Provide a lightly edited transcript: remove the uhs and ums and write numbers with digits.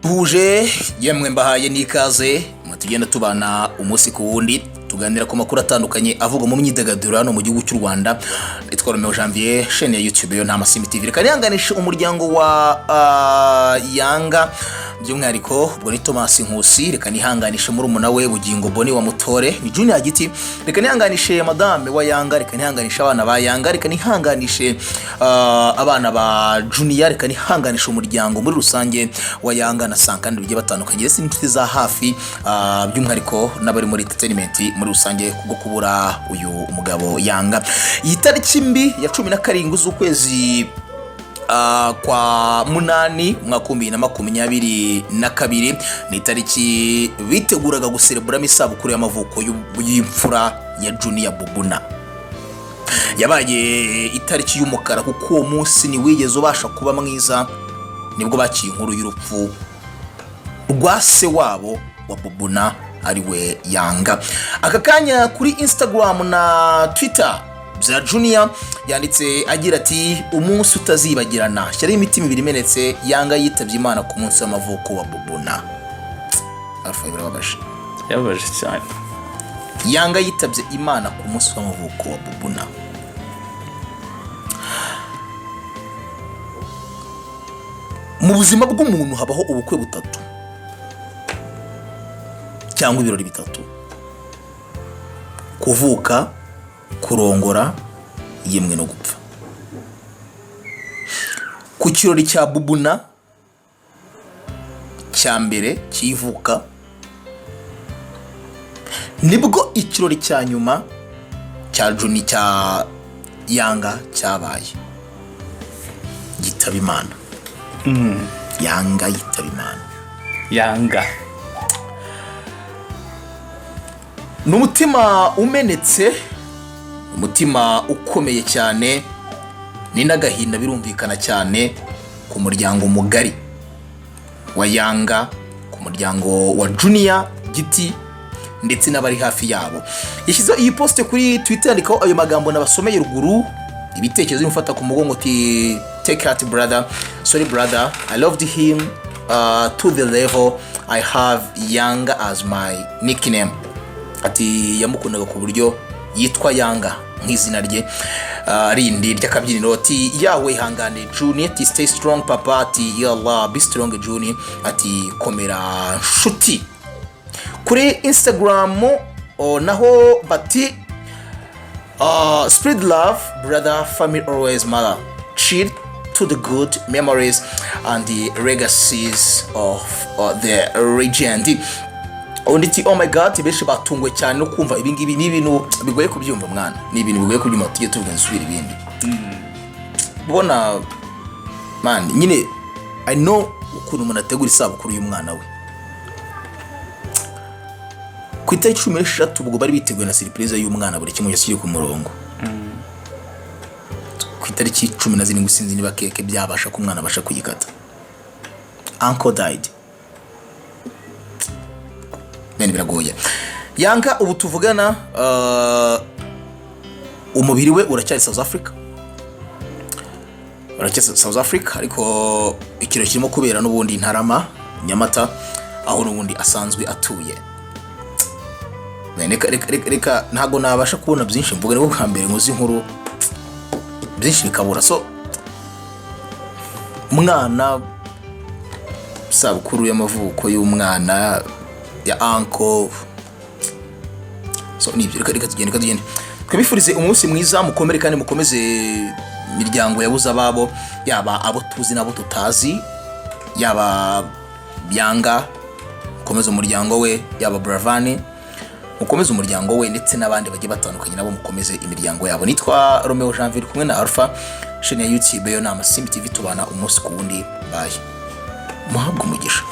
buje yemwe mbahaye n'ikaze mutugenda tubana umunsi ku wundi tuganira ku makuru atandukanye avuga mu myidagaduro hano mu gihugu cy'u Rwanda. Itwa Romeo Janvier, chaîne ya YouTube yo nta Masimbi TV. Reka nihanganishe umuryango wa Yanga by'umwihariko ubwo ni Thomas Nkusi. Reka nihanganishe muri umuna we Bugingo Boni wa Mutore ni Junior Giti. Reka nihanganishe madame wa Yanga. Reka nihanganishe abana ba Yanga. Reka nihanganishe abana ba Junior. Reka nihanganishe umuryango muri rusange wa Yanga na Sankandi bigiye batandukanye ndetse n'inshuti za hafi by'umwihariko n'abari muri entertainment muri rusange kubwo kubura uyu umugabo Yanga. Iyi tariki mbi ya 17 z'ukwezi kwa munani mwaka 2022 ni tariki biteguraga guserebura isabukuru y'amavuko y'imfura ya Junior Bubuna. Yabaye itariki y'umukara kuko uwo munsi ni wigeze ubasha kuba mwiza, nibwo bakiye inkuru y'urupfu rwa se wabo wa Bubuna ariwe Yanga. Aka kanya kuri Instagram na Twitter bya Junior yanditse agira ati umunsi utazibagirana, cyari imitima ibiri imenetse, Yanga yitabye Imana ku munsi w'amavuko wa Bubuna. Alpha birababaje, yababaje cyane. Yanga yitabye Imana ku munsi w'amavuko wa Bubuna. Mu buzima bw'umuntu habaho ubukwe butatu cyangwa ibirori bitatu: kuvuka, kurongora, yemwe no gupfa. Ku kirori cya Bubuna cya mbere kivuka nibwo ikirori cya nyuma cya Junior cya Yanga cyabaye, yitaba Imana. Yanga yitaba Imana. Yanga n'umutima umenetse, umutima ukomeye cyane, ni n'agahinda birumvikana cyane ku muryango mugari wa Yanga, ku muryango wa Junior Giti ndetse n'abari hafi yabo. Yashyize iyi poste kuri Twitter yandikaho ayo magambo nabasomeye ruguru, ibitekerezo bimufata ku mugongo ati take heart brother, sorry brother, I loved him to the level I have Yanga as my nickname. Ati yamukundaga ku buryo yitwa Yanga nk'izina rye rindi ry'akabyiniro. Ati yawe ihangane Junior, ati stay strong papa, ati ya Allah be strong Junior, ati komera nshuti. Kuri Instagram naho bati spread love brother, family always matter, cheer to the good memories and the legacies of the legend. Onditi oh my god, benshi batungwe cyane no kumva ibingibi ni ibintu bigoye kubyumva mwana, ni ibintu bigoye kubyumva, tujye tuvuga nsubira ibindi. Bona man nyine I know ukuntu umuntu ategura isabukuru y'umwana we. Ku itariki 16 ubwo bari biteguye na surprise y'umwana buri kimwe cyose kiri ku murongo. Ku itariki 17 sinzi niba keke byabasha ku mwana abasha kuyikata. Uncle died. Biragoye. Yanga ubu tuvugana umubiri we uracyari South Africa. Uracyari South Africa ariko ikiro kirimo kubera n'ubundi Ntarama Nyamata aho n'ubundi asanzwe atuye. Reka ntago nabasha kubona byinshi mvuga rero bwa mbere nkozi inkuru byinshi bikabura. So mwana sabukuru y'amavuko y'umwana ya uncle, so nibyo reka tugende twabifurize umunsi mwiza, mukomere kandi mukomeze imiryango yabuze ababo, yaba abo tuzi nabo tutazi, yaba Yanga mukomeze umuryango we, yaba Bravani mukomeze umuryango we ndetse n'abandi bagiye batandukanye nabo mukomeze imiryango yabo. Nitwa Romeo Janvier kumwe na Alpha, chaîne ya YouTube yo nta Masimbi TV, tubana umunsi ku wundi. Bye, muhabwe umugisha.